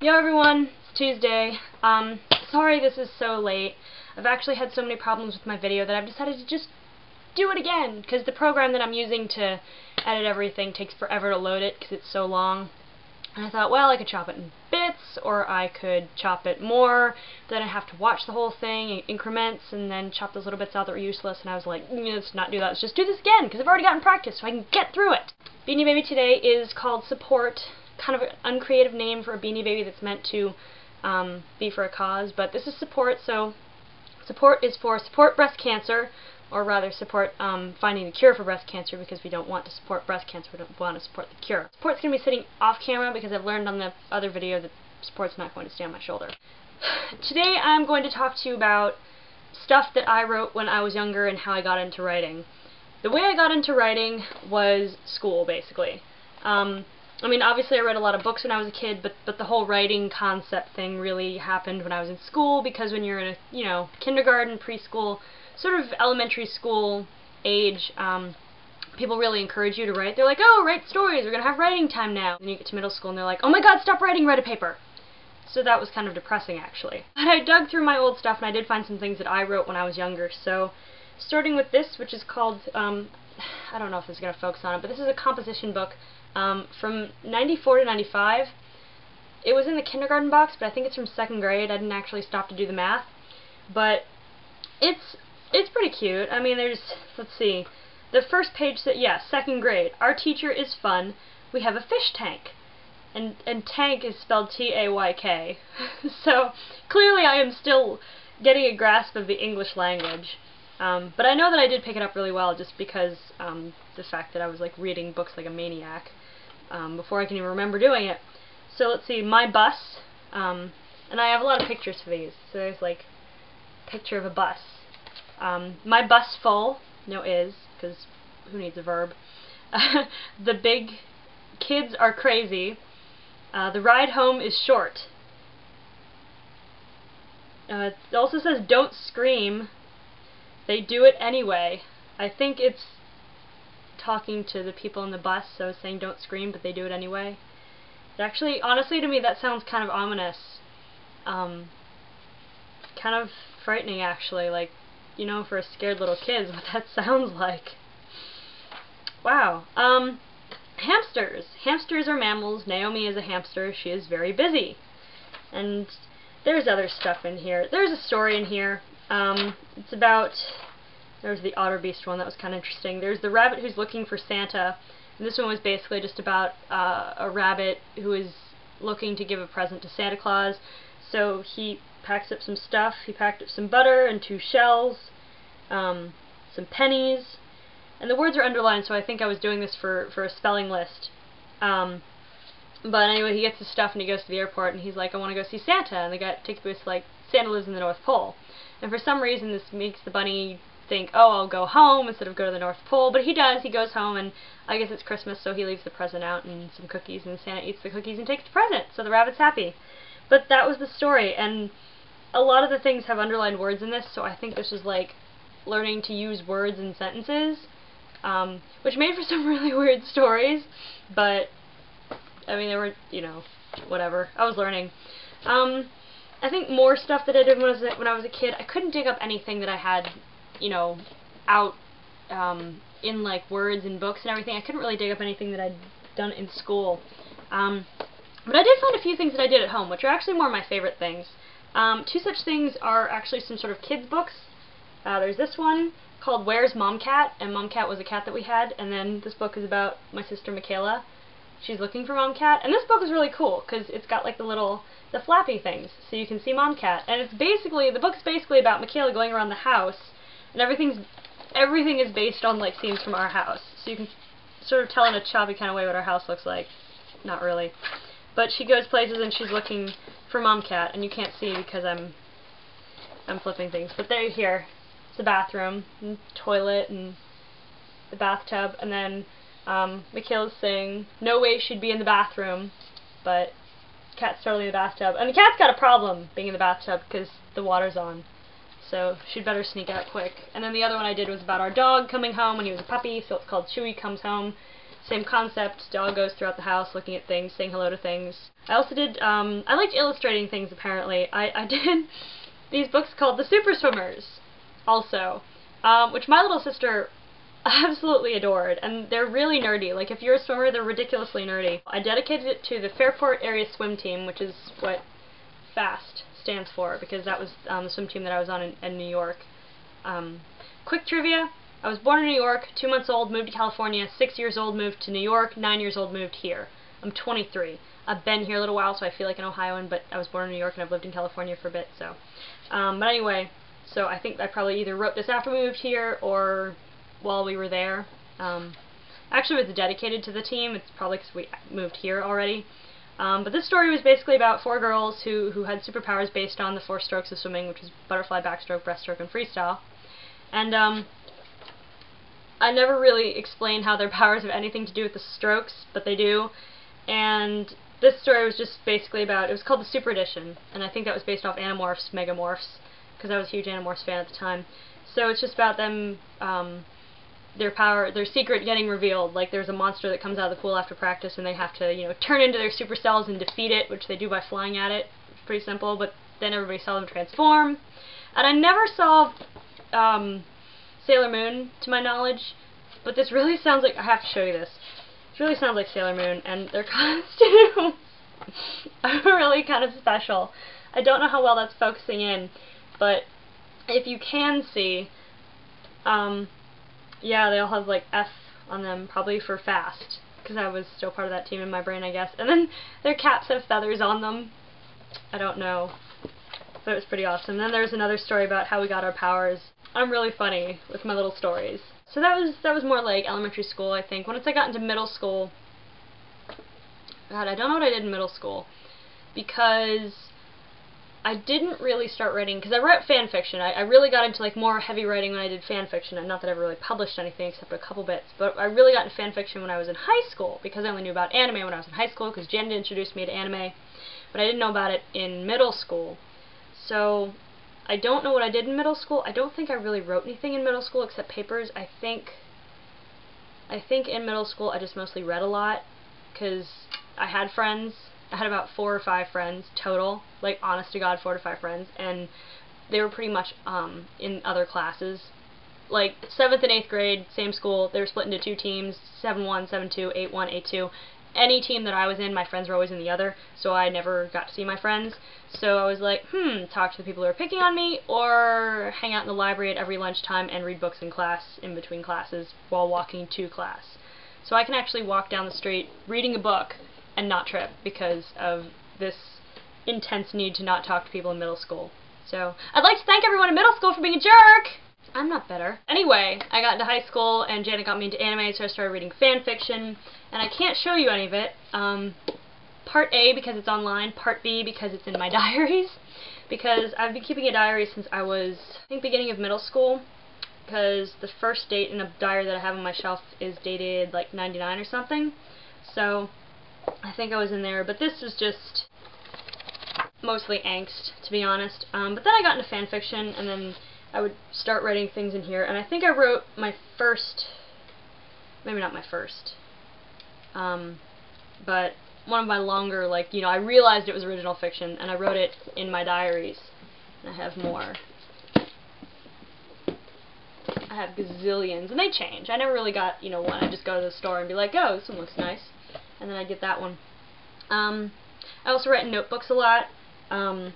Yo everyone, it's Tuesday. Sorry this is so late. I've actually had so many problems with my video that I've decided to just do it again, because the program that I'm using to edit everything takes forever to load it because it's so long. And I thought, well, I could chop it in bits, or I could chop it more, then I have to watch the whole thing in increments, and then chop those little bits out that were useless, and I was like, let's not do that, let's just do this again, because I've already gotten practice, so I can get through it. Beanie Baby today is called Support, kind of an uncreative name for a Beanie Baby that's meant to be for a cause, but this is Support, so Support is for support breast cancer, or rather support finding the cure for breast cancer, because we don't want to support breast cancer, we don't want to support the cure. Support's going to be sitting off camera because I've learned on the other video that support's not going to stay on my shoulder. Today I'm going to talk to you about stuff that I wrote when I was younger and how I got into writing. The way I got into writing was school, basically. I mean, obviously I read a lot of books when I was a kid, but the whole writing concept thing really happened when I was in school, because when you're in a, kindergarten, preschool, sort of elementary school age, people really encourage you to write. They're like, oh, write stories, we're going to have writing time now. And you get to middle school and they're like, oh my god, stop writing, write a paper. So that was kind of depressing, actually. But I dug through my old stuff and I did find some things that I wrote when I was younger. So, starting with this, which is called, I don't know if this is going to focus on it, but this is a composition book from 94 to 95. It was in the kindergarten box, but I think it's from 2nd grade. I didn't actually stop to do the math. But it's pretty cute. I mean, let's see, the first page said, yeah, 2nd grade. Our teacher is fun. We have a fish tank. And tank is spelled T-A-Y-K. So, clearly I am still getting a grasp of the English language. But I know that I did pick it up really well just because the fact that I was like reading books like a maniac before I can even remember doing it. So let's see, my bus, and I have a lot of pictures for these. So there's like a picture of a bus. My bus full, no is, because who needs a verb. The big kids are crazy. The ride home is short. It also says don't scream. They do it anyway. I think it's talking to the people in the bus, so it's saying don't scream, but they do it anyway. It actually, honestly, to me, that sounds kind of ominous. Kind of frightening, actually, like, for a scared little kid, what that sounds like. Wow. Hamsters. Hamsters are mammals. Naomi is a hamster. She is very busy. And there's other stuff in here. There's a story in here. It's about, there's the Otter Beast one, that was kind of interesting. There's the rabbit who's looking for Santa, and this one was basically just about a rabbit who is looking to give a present to Santa Claus. So he packs up some stuff. He packed up some butter and 2 shells, some pennies, and the words are underlined, so I think I was doing this for a spelling list. But anyway, he gets his stuff and he goes to the airport and he's like, I want to go see Santa, and the guy takes me like, Santa lives in the North Pole. And for some reason this makes the bunny think, oh, I'll go home instead of go to the North Pole, but he does, he goes home, and I guess it's Christmas, so he leaves the present out and some cookies, and Santa eats the cookies and takes the present, so the rabbit's happy. But that was the story, and a lot of the things have underlined words in this, so I think this was like learning to use words in sentences, which made for some really weird stories, but I mean, they were, whatever. I was learning. I think more stuff that I did when I was a kid, I couldn't dig up anything that I had, out in like words and books and everything. I couldn't really dig up anything that I'd done in school. But I did find a few things that I did at home, which are actually more my favorite things. 2 such things are actually some sort of kids books. There's this one called Where's Mom Cat? And Mom Cat was a cat that we had, and then this book is about my sister Michaela. She's looking for Mom Cat, and this book is really cool because it's got like the flappy things, so you can see Mom Cat. And it's basically, the book's basically about Michaela going around the house, and everything is based on like scenes from our house. So you can sort of tell in a choppy kind of way what our house looks like. Not really. But she goes places and she's looking for Mom Cat, and you can't see because I'm flipping things. But there, here, it's the bathroom, and toilet, and the bathtub, and then Michaela's saying, no way she'd be in the bathroom, but the cat's totally in the bathtub. And the cat's got a problem being in the bathtub because the water's on, so she'd better sneak out quick. And then the other one I did was about our dog coming home when he was a puppy, so it's called Chewy Comes Home. Same concept, dog goes throughout the house looking at things, saying hello to things. I also did, I liked illustrating things apparently. I did these books called The Super Swimmers, also, which my little sister absolutely adored, and they're really nerdy. Like, if you're a swimmer, they're ridiculously nerdy. I dedicated it to the Fairport Area Swim Team, which is what FAST stands for, because that was the swim team that I was on in New York. Quick trivia: I was born in New York, 2 months old, moved to California, 6 years old, moved to New York, 9 years old, moved here. I'm 23. I've been here a little while, so I feel like an Ohioan, but I was born in New York and I've lived in California for a bit, so. But anyway, so I think I probably either wrote this after we moved here or while we were there. Actually, it was dedicated to the team. It's probably because we moved here already. But this story was basically about 4 girls who had superpowers based on the 4 strokes of swimming, which is butterfly, backstroke, breaststroke, and freestyle. And I never really explained how their powers have anything to do with the strokes, but they do. And this story was just basically about, it was called the Super Edition, and I think that was based off Animorphs, Megamorphs, because I was a huge Animorphs fan at the time. So it's just about them, their secret getting revealed. Like, there's a monster that comes out of the pool after practice, and they have to, you know, turn into their super cells and defeat it, which they do by flying at it. It's pretty simple, but then everybody saw them transform. And I never saw Sailor Moon, to my knowledge, but this really sounds like, I have to show you this. It really sounds like Sailor Moon, and their costumes are really kind of special. I don't know how well that's focusing in, but if you can see, yeah, they all have like F on them, probably for fast, because I was still part of that team in my brain, I guess. And then their caps have feathers on them. I don't know, but it was pretty awesome. Then there's another story about how we got our powers. I'm really funny with my little stories. So that was more like elementary school, I think. Once I got into middle school, God, I don't know what I did in middle school, because I didn't really start writing, because I wrote fan fiction. I really got into like more heavy writing when I did fan fiction, and not that I ever really published anything except a couple bits, but I really got into fan fiction when I was in high school, because I only knew about anime when I was in high school, because Janet introduced me to anime, but I didn't know about it in middle school. So I don't know what I did in middle school. I don't think I really wrote anything in middle school except papers. I think in middle school I just mostly read a lot, because I had friends. I had about 4 or 5 friends total, like, honest to God, 4 to 5 friends, and they were pretty much in other classes. Like, 7th and 8th grade, same school, they were split into 2 teams, 7-1, 7-2, 8-1, 8-2. Any team that I was in, my friends were always in the other, so I never got to see my friends. So I was like, talk to the people who are picking on me, or hang out in the library at every lunchtime and read books in class, in between classes, while walking to class. So I can actually walk down the street reading a book and not trip because of this intense need to not talk to people in middle school. So I'd like to thank everyone in middle school for being a jerk! I'm not better. Anyway, I got into high school and Janet got me into anime, so I started reading fan fiction, and I can't show you any of it. Part A because it's online, Part B because it's in my diaries, because I've been keeping a diary since I was, I think, beginning of middle school, because the first date in a diary that I have on my shelf is dated like 99 or something, so I think I was in there, but this was just mostly angst, to be honest. But then I got into fan fiction, and then I would start writing things in here, and I think I wrote my first, maybe not my first, but one of my longer, like, you know, I realized it was original fiction, and I wrote it in my diaries, and I have more. I have gazillions, and they change. I never really got, you know, one. I just go to the store and be like, oh, this one looks nice, and then I get that one. I also write in notebooks a lot. I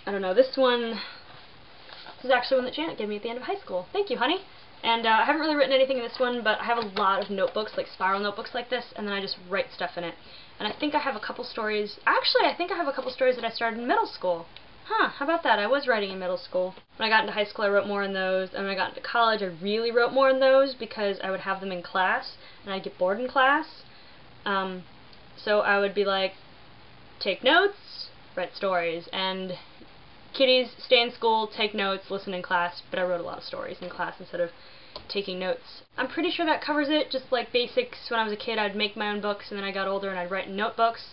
don't know, this is actually one that Janet gave me at the end of high school. Thank you, honey. And I haven't really written anything in this one, but I have a lot of notebooks, like spiral notebooks like this, and then I just write stuff in it. And I think I have a couple stories, actually I think I have a couple stories that I started in middle school. Huh, how about that? I was writing in middle school. When I got into high school I wrote more in those, and when I got into college I really wrote more in those because I would have them in class, and I'd get bored in class. So I would be like, take notes, write stories, and kiddies, stay in school, take notes, listen in class, but I wrote a lot of stories in class instead of taking notes. I'm pretty sure that covers it, just like basics. When I was a kid I'd make my own books, and then I got older and I'd write in notebooks,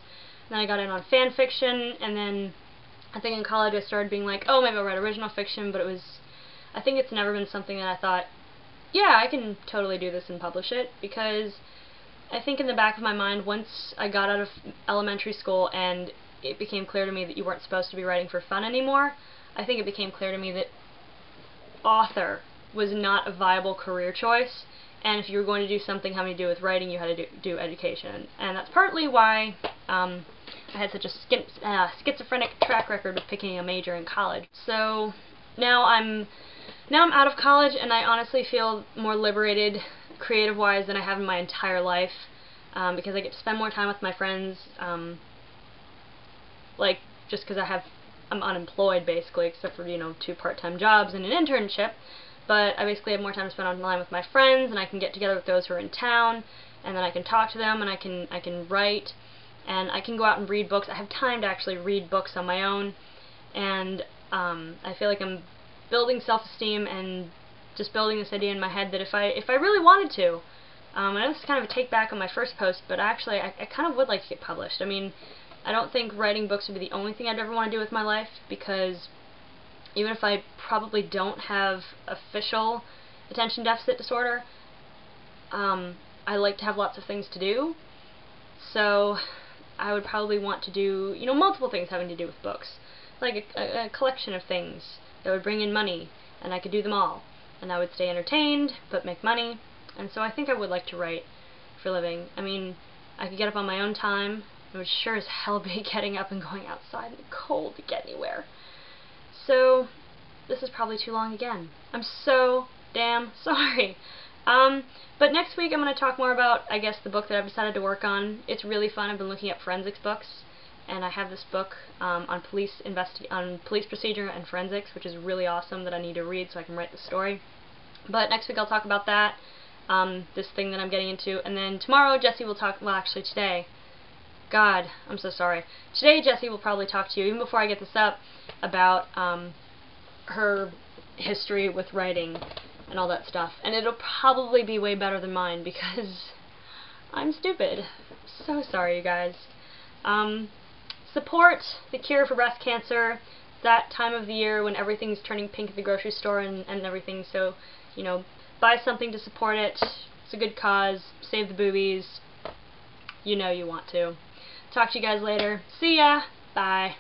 and then I got in on fan fiction, and then I think in college I started being like, oh, maybe I'll write original fiction, but I think it's never been something that I thought, yeah, I can totally do this and publish it, because I think in the back of my mind, once I got out of elementary school and it became clear to me that you weren't supposed to be writing for fun anymore, I think it became clear to me that author was not a viable career choice, and if you were going to do something having to do with writing, you had to do education. And that's partly why I had such a schizophrenic track record of picking a major in college. So now I'm out of college, and I honestly feel more liberated creative-wise than I have in my entire life, because I get to spend more time with my friends, like, just because I'm unemployed basically, except for, 2 part-time jobs and an internship, but I basically have more time to spend online with my friends, and I can get together with those who are in town, and then I can talk to them, and I can write, and I can go out and read books. I have time to actually read books on my own, and I feel like I'm building self-esteem and just building this idea in my head that if I really wanted to, I know this is kind of a take back on my first post, but actually I kind of would like to get published. I mean, I don't think writing books would be the only thing I'd ever want to do with my life, because even if I probably don't have official attention deficit disorder, I like to have lots of things to do, so I would probably want to do, multiple things having to do with books, like a collection of things that would bring in money, and I could do them all, and I would stay entertained, but make money, and so I think I would like to write for a living. I mean, I could get up on my own time. It would sure as hell be getting up and going outside in the cold to get anywhere. So, this is probably too long again. I'm so damn sorry. But next week I'm going to talk more about, I guess, the book that I've decided to work on. It's really fun. I've been looking at forensics books, and I have this book on police procedure and forensics, which is really awesome, that I need to read so I can write the story. But next week I'll talk about that, this thing that I'm getting into, and then tomorrow Jessie will talk, well actually today, God, I'm so sorry. Today Jessie will probably talk to you, even before I get this up, about her history with writing and all that stuff. And it'll probably be way better than mine, because I'm stupid. So sorry, you guys. Support the cure for breast cancer. That time of the year when everything's turning pink at the grocery store and everything, so, buy something to support it. It's a good cause. Save the boobies. You know you want to. Talk to you guys later. See ya. Bye.